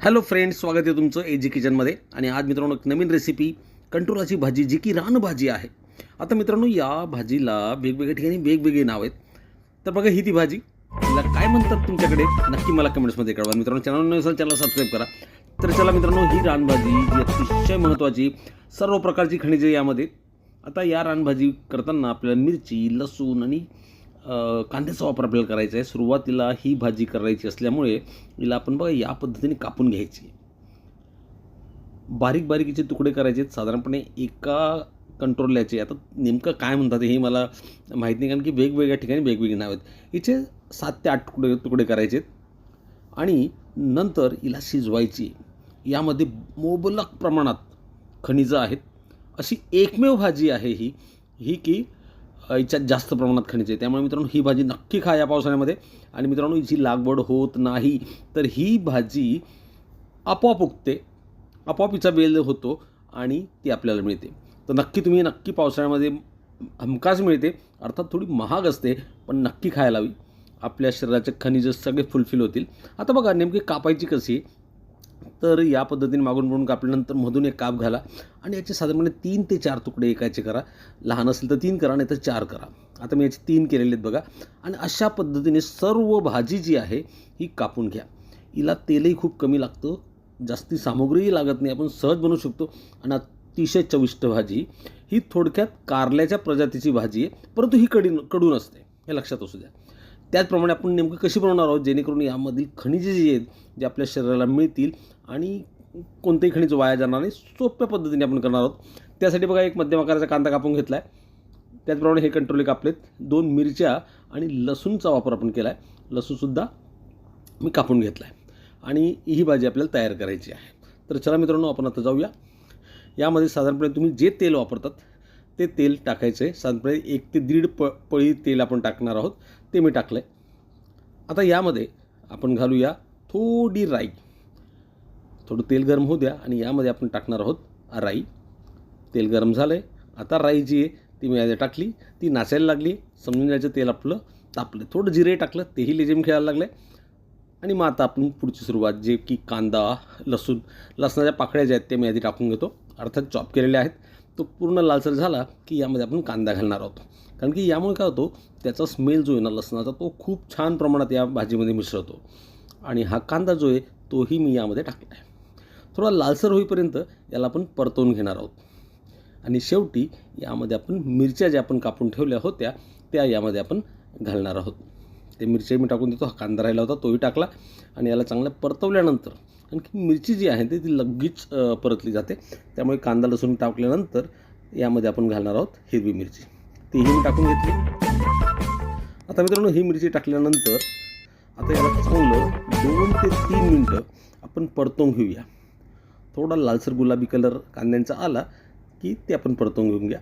Hello friends, स्वागत आहे तुमचं एजी किचनमध्ये. आणि आज मित्रांनो एक नवीन रेसिपी कंटोलाची भाजी, जी की रानभाजी आहे. आता मित्रांनो या भाजीला वेगवेगळ्या ठिकाणी वेगवेगळे नाव आहेत. तर बघा ही ती भाजी, तिला काय म्हणतात तुमच्याकडे नक्की मला कमेंट्समध्ये कळवा. मित्रांनो चॅनल नसेल चॅनल सबस्क्राईब करा. तर चला मित्रांनो, ही रानभाजी जी अतिशय महत्त्वाची, सर्व प्रकारची खनिजे यामध्ये. आता या रानभाजी करताना आपल्याला मिरची, लसूण आणि कांद्याचा वापर आपल्याला करायचा आहे. सुरुवातीला ही भाजी करायची असल्यामुळे हिला आपण बघा या पद्धतीने कापून घ्यायची. बारीक बारीकीचे तुकडे करायचे आहेत, साधारणपणे एका कंट्रोलरचे. आता नेमकं काय म्हणतात हे मला माहीत नाही, कारण की वेगवेगळ्या ठिकाणी वेगवेगळी नाव आहेत. हिचे 7 ते 8 तुकडे करायचे आहेत आणि नंतर हिला शिजवायची. यामध्ये मुबलक प्रमाणात खनिजं आहेत. अशी एकमेव भाजी आहे ही की हिच्यात जास्त प्रमाणात खनिज आहे. त्यामुळे मित्रांनो ही भाजी नक्की खा या पावसाळ्यामध्ये. आणि मित्रांनो हिची लागवड होत नाही, तर ही भाजी आपोआप उगते, आपोआप हिचा वेल होतो आणि ती आपल्याला मिळते. तर नक्की पावसाळ्यामध्ये हमखास मिळते. अर्थात थोडी महाग असते, पण नक्की खायला हवी. आपल्या शरीराचे खनिज सगळे फुलफिल होतील. आता बघा नेमकी कापायची कशी, तर या पद्धतीने मागून पुढून कापल्यानंतर मधून एक काप घाला आणि याचे साधारणपणे 3 ते 4 तुकडे एकाचे करा. लहान असेल तर 3 करा, नाही तर 4 करा. आता मी याचे 3 केलेले आहेत बघा. आणि अशा पद्धतीने सर्व भाजी जी आहे ही कापून घ्या. हिला तेलही खूप कमी लागतं, जास्ती सामुग्रीही लागत नाही, आपण सहज बनवू शकतो. आणि अतिशय चविष्ट भाजी ही. थोडक्यात कारल्याच्या प्रजातीची भाजी आहे, परंतु ही कडू नसते, हे लक्षात असू द्या. त्याचप्रमाणे आपण नेमकं कशी बनवणार आहोत, जेणेकरून यामधील खनिजे जी आहेत जे आपल्या शरीराला मिळतील आणि कोणतेही खनिज वाया जाणार नाही, सोप्या पद्धतीने आपण करणार आहोत. त्यासाठी बघा एक मध्यम आकाराचा कांदा कापून घेतला आहे. त्याचप्रमाणे हे कंट्रोले कापलेत. 2 मिरच्या आणि लसूणचा वापर आपण केला आहे. लसूणसुद्धा मी कापून घेतला आहे आणि ही भाजी आपल्याला तयार करायची आहे. तर चला मित्रांनो, आपण आता जाऊया. यामध्ये साधारणपणे तुम्ही जे तेल वापरतात ते तेल टाकायचं आहे. साधारणपणे 1 ते 1.5 पळी तेल आपण टाकणार आहोत, ते मी टाकलं आहे. आता यामध्ये आपण घालूया थोडी राई. थोडं तेल गरम होऊ द्या आणि यामध्ये आपण टाकणार आहोत राई. तेल गरम झालं आहे. आता राई जी आहे ती मी यामध्ये टाकली. ती नाचायला लागली, समजून जायचं तेल आपलं तापलं. थोडं जिरे टाकलं, तेही लेझिम खेळायला लागलं. आणि मग आता आपण पुढची सुरुवात, जे की कांदा, लसणाच्या पाकळ्या ज्या आहेत ते मी आधी टाकून घेतो, अर्थात चॉप केलेले आहेत. तो पूर्ण लालसर झाला की यामध्ये आपण कांदा घालणार आहोत. कारण की यामुळे काय होतो, त्याचा स्मेल जो आहे ना लसणाचा, तो खूप छान प्रमाणात या भाजीमध्ये मिसळतो. आणि हा कांदा जो आहे तोही मी यामध्ये टाकला आहे. थोडा लालसर होईपर्यंत याला आपण परतवून घेणार आहोत. आणि शेवटी यामध्ये आपण मिरच्या ज्या आपण कापून ठेवल्या होत्या त्या यामध्ये आपण घालणार आहोत. ते मिरच्या मी टाकून देतो. हा कांदा राहिला होता तोही टाकला आणि याला चांगलं परतवल्यानंतर, आणखी मिरची जी आहे ती लगेच परतली जाते. त्यामुळे कांदा लसूण टाकल्यानंतर यामध्ये आपण घालणार आहोत हिरवी मिरची. तीही मी टाकून घेतली. आता मित्रांनो ही मिरची टाकल्यानंतर आता याला चांगलं 2 ते 3 मिनटं आपण परतवून घेऊया. थोडा लालसर गुलाबी कलर कांद्यांचा आला की ते आपण परतवून घेऊन घ्या.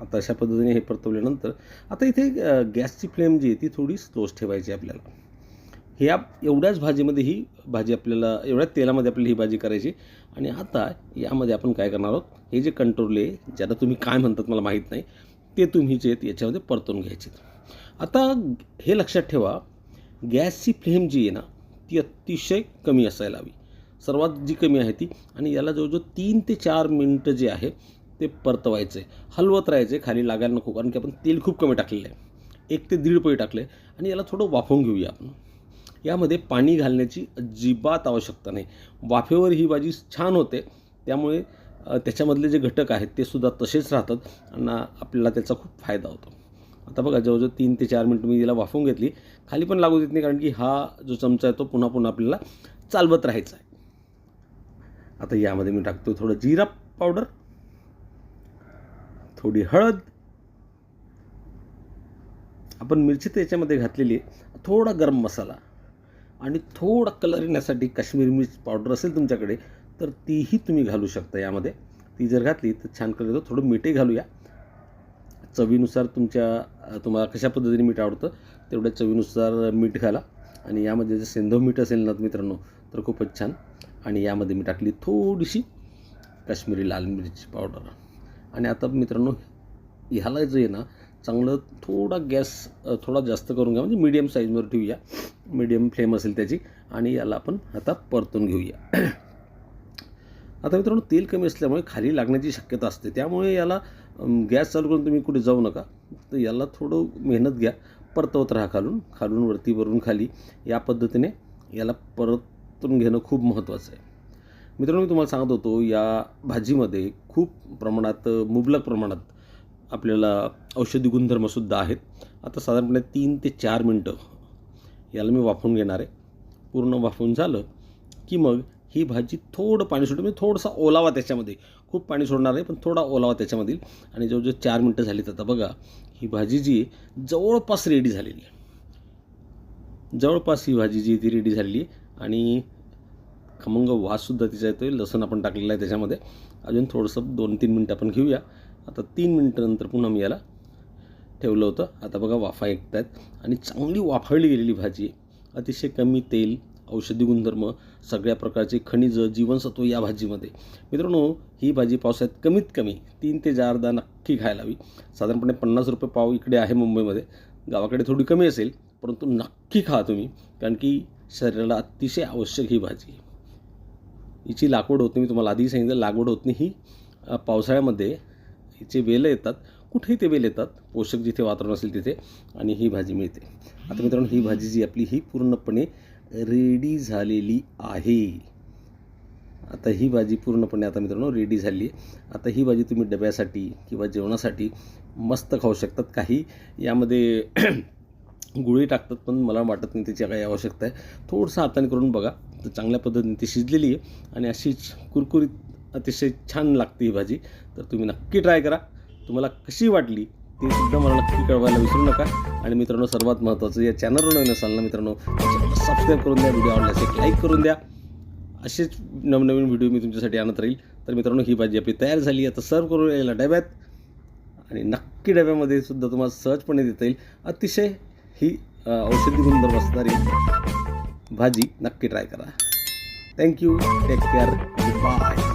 आता अशा पद्धतीने हे परतवल्यानंतर आता इथे गॅसची फ्लेम जी आहे ती थोडी स्लोच ठेवायची आपल्याला. एवढ्याच भाजीमध्ये ही भाजी आपल्याला, एवढ्याच तेलामध्ये आपल्याला ही भाजी करायची. आणि आता यामध्ये आपण काय करणार आहोत, हे जे कंट्रोले, ज्याला तुम्ही काय म्हणतात मला माहीत नाही, ते तुम्ही जे याच्यामध्ये परतवून घ्यायचे. आता हे लक्षात ठेवा, गॅसची फ्लेम जी आहे ना ती अतिशय कमी असायला हवी, सर्वात जी कमी आहे ती. आणि याला जवळजवळ 3 ते 4 मिनटं जे आहे ते परतवायचं आहे, हलवत राहायचं आहे, खाली लागायला नको. कारण की आपण तेल खूप कमी टाकलेलं आहे, 1 ते 1.5 पळी टाकले. आणि याला थोडं वाफवून घेऊया आपण. यामध्ये पाणी घालण्याची अजिबात आवश्यकता नाही. वाफेवर ही भाजी छान होते. त्यामुळे त्याच्यामधले जे घटक आहेत ते सुद्धा तसेच राहतात आणि आपल्याला त्याचा खूप फायदा होतो. आता बघा जवळजवळ 3 ते 4 मिनटं मी तिला वाफवून घेतली. खाली पण लागू देत नाही, कारण की हा जो चमचा आहे तो पुन्हा पुन्हा आपल्याला चालवत राहायचा आहे. आता यामध्ये मी टाकतो थोडं जिरा पावडर, थोडी हळद, आपण मिरची त्याच्यामध्ये घातलेली आहे, थोडा गरम मसाला आणि थोडा कलर येण्यासाठी काश्मीरी मिर्च पावडर असेल तुमच्याकडे तर तीही तुम्ही घालू शकता यामध्ये. ती जर घातली तर छान कलर येतो. थोडं मीठही घालूया चवीनुसार. तुम्हाला कशा पद्धतीने मीठ आवडतं तेवढ्या चवीनुसार मीठ घाला. आणि यामध्ये जर सेंधव मीठ असेल ना मित्रांनो तर खूपच छान. आणि यामध्ये मी टाकली थोडीशी काश्मीरी लाल मिरची पावडर. आणि आता मित्रांनो ह्याला जे आहे ना चांगलं थोडा गॅस थोडा जास्त करून घ्या, म्हणजे मीडियम साईजवर ठेवूया, मीडियम फ्लेम असेल त्याची, आणि याला आपण आता परतून घेऊया. आता मित्रांनो, तेल कमी असल्यामुळे खाली लागण्याची शक्यता असते, त्यामुळे याला गॅस चालू करून तुम्ही कुठे जाऊ नका. तर याला थोडं मेहनत घ्या, परतवत राहा, खालून वरती, वरून खाली, या पद्धतीने याला परतून घेणं खूप महत्त्वाचं आहे. मित्रांनो, मी तुम्हाला सांगत होतो, या भाजीमध्ये खूप प्रमाणात, मुबलक प्रमाणात आपल्याला औषधी गुणधर्मसुद्धा आहेत. आता साधारणपणे 3 ते 4 मिनटं याला मी वाफवून घेणार आहे. पूर्ण वाफवून झालं की मग ही भाजी थोडं पाणी सोडून, म्हणजे थोडासा ओलावा त्याच्यामध्ये, खूप पाणी सोडणार नाही, पण थोडा ओलावा त्याच्यामधील, आणि जवळजवळ 4 मिनटं झाली. तर आता बघा, ही भाजी जी आहे जवळपास रेडी झालेली आहे. जवळपास ही भाजी जी ती रेडी झालेली आहे, आणि खमंग वाससुद्धा तिचा येतो आहे. लसूण आपण टाकलेलं आहे त्याच्यामध्ये. अजून थोडंसं 2-3 मिनटं आपण घेऊया. आता 3 मिनटानंतर पुन्हा मी याला ठेवलं होतं. आता बघा, वाफा येत आहेत, आणि चांगली वाफळली गेलेली भाजी आहे. अतिशय कमी तेल, औषधी गुणधर्म, सगळ्या प्रकारचे खनिज, जीवनसत्व या भाजीमध्ये. मित्रांनो, ही भाजी पावसाळ्यात कमीत कमी 3 ते 4दा नक्की खायला हवी. साधारणपणे 50 रुपये पाव इकडे आहे मुंबईमध्ये, गावाकडे थोडी कमी असेल, परंतु नक्की खा तुम्ही, कारण की शरीराला अतिशय आवश्यक ही भाजी आहे. हिची लागवड होत नाही, मी तुम्हाला आधी सांगितलं, लागवड होत नाही. ही पावसाळ्यामध्ये हिचे वेलं येतात, कुठेही ते वेल येतात, पोषक जिथे वातावरण असेल तिथे, आणि ही भाजी मिळते. आता मित्रांनो, ही भाजी जी आपली ही पूर्णपणे रेडी झालेली आहे. आता ही भाजी पूर्णपणे आता मित्रांनो रेडी झाली आहे. आता ही भाजी तुम्ही डब्यासाठी किंवा जेवणासाठी मस्त खाऊ शकतात. काही यामध्ये गुळी टाकतात, पण मला वाटत नाही त्याची काही आवश्यकता आहे. थोडंसं हाताने करून बघा, तर चांगल्या पद्धतीने ती शिजलेली आहे, आणि अशीच कुरकुरीत अतिशय छान लागते ही भाजी. तर तुम्ही नक्की ट्राय करा. तुम्हाला कशी वाटली ते सुद्धा मला नक्की कळवायला विसरू नका. आणि मित्रांनो, सर्वात महत्त्वाचं, या चॅनलवर नवीन असाल ना मित्रांनो, सबस्क्राईब करून द्या, व्हिडिओ आवडल्यास एक लाईक करून द्या. असेच नवनवीन व्हिडिओ मी तुमच्यासाठी आणत राहील. तर मित्रांनो, ही भाजी आपली तयार झाली. आता सर्व करून यायला डब्यात, आणि नक्की डब्यामध्ये सुद्धा तुम्हाला सहजपणे देता येईल. अतिशय ही औषधी गुणधर्म असणारी भाजी नक्की ट्राय करा. Thank you, take care, bye.